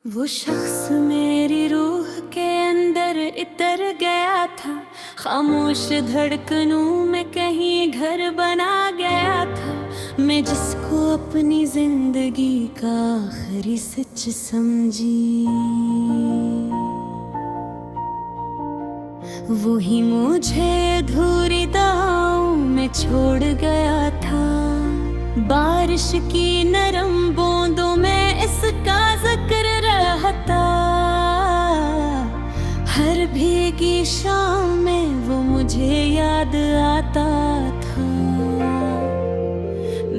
वो शख्स मेरी रूह के अंदर इतर गया था, खामोश धड़कनों में कहीं घर बना गया था। मैं जिसको अपनी जिंदगी का आखिरी सच समझी, वही मुझे अधूरी दाव में छोड़ गया था। बारिश की नरम बूंदों में इसका जिक्र रहता, हर भीगी शाम में वो मुझे याद आता था।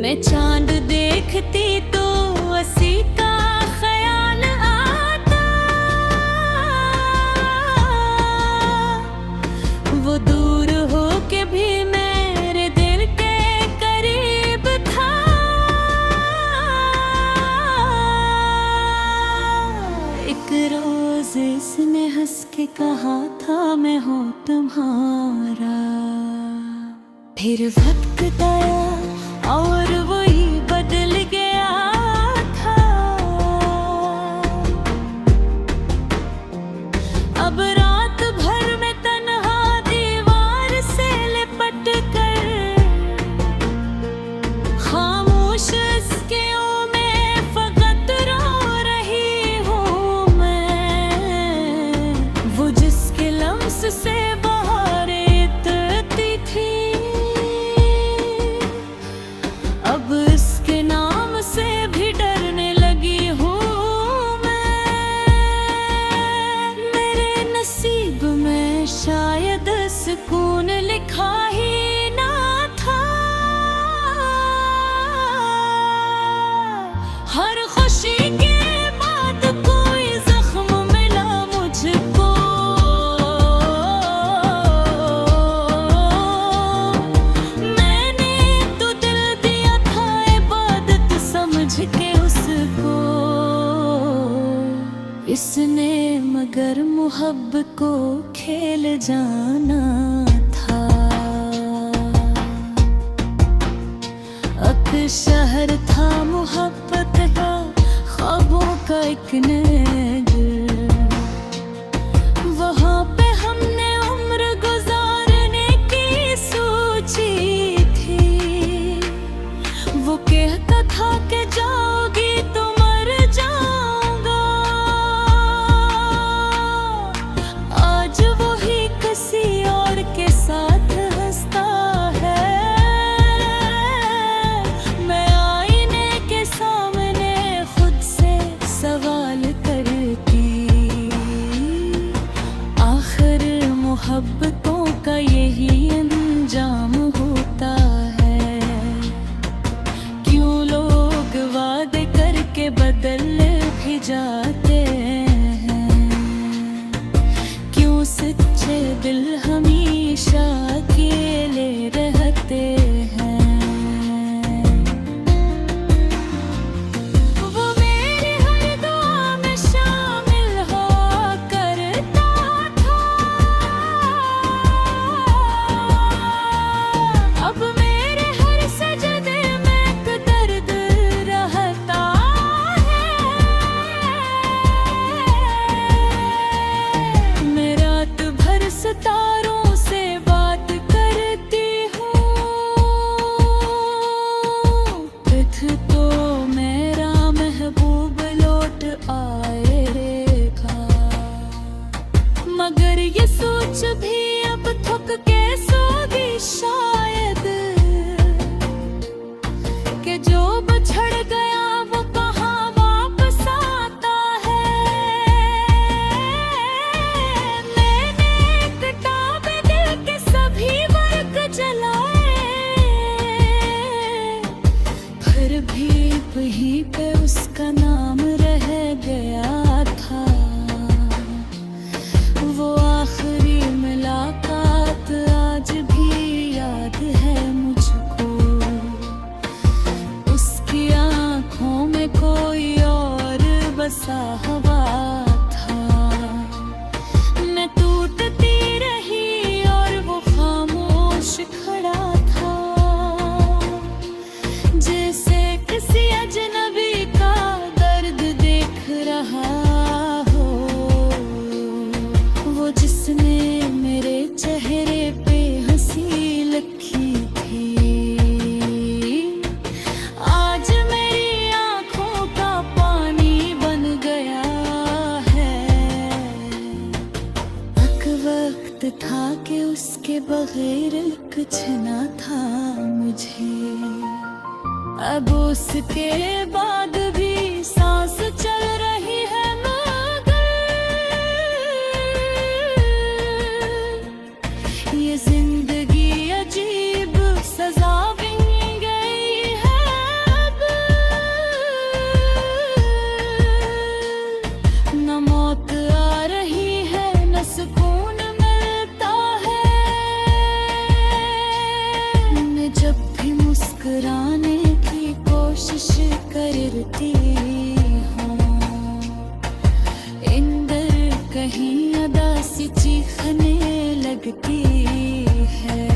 मैं चांद देखती तो उसी का ख्याल आता, वो दूर हो के भी मेरे दिल के करीब था। एक रोज इसने हंस के कहा था मैं हूँ तुम्हारा, फिर वक्त आया और वही बदल गया था। अब रात भर में तन्हा दीवार से लिपट कर, खामोश इसकियों में फकत रो रही हूँ मैं। वो जिसके लम्स से अब इसके नाम से भी डरने लगी हूँ मैं। मेरे नसीब में शायद सुकून लिखा ही ना था। हर खुशी के बाद कोई जख्म मिला मुझको, के उसको इसने मगर मोहब्बत को खेल जाना था। एक शहर था मोहब्बत का, ख्वाबों का एक नगर, वहाँ पे हमने उम्र गुजारने की सोची थी। वो कहता था कि जाओगी तो मर जाऊंगा, आज वो ही किसी और के साथ हंसता है। मैं आईने के सामने खुद से सवाल करती, आखिर मोहब्बतों का यही अंजाम होता है। क्यों लोग वादे करके बदल भी जाते हैं, क्यों सच्चे दिल हमेशा अकेले रहते हैं। वो मेरी हर दुआ में शामिल हो करता था, अब मेरे हर सजदे में दर्द रहता है। मैं रात भर सितारों से बात करती हूँ, फिर तो मेरा महबूब लौट आएगा। मगर ये सोच भी अब थक के सोगी शायद, कि जो बिछड़ गया वो कहाँ वापस आता है। मैंने किताबें दिल के सभी वर्ग जलाए, फिर भी वहीं पे उसका नाम रह गया था। वो आखिरी मुलाकात आज भी याद है मुझको, उसकी आँखों में कोई और बसा हुआ था। मैं टूटती रही और वो खामोश खड़ा था, जैसे किसी अजनबी का दर्द देख रहा चेहरे पे हंसी लखी थी, आज मेरी आंखों का पानी बन गया है। एक वक्त था कि उसके बगैर कुछ ना था मुझे, अब उसके बाद भी सांस चल रही है मगर ये जिंदगी अजीब सजा बन गई है अब। न मौत आ रही है न सुकून मिलता है, मैं जब भी मुस्कुराने की कोशिश करती हूँ, अंदर कहीं अदा सी चीखने लगती है।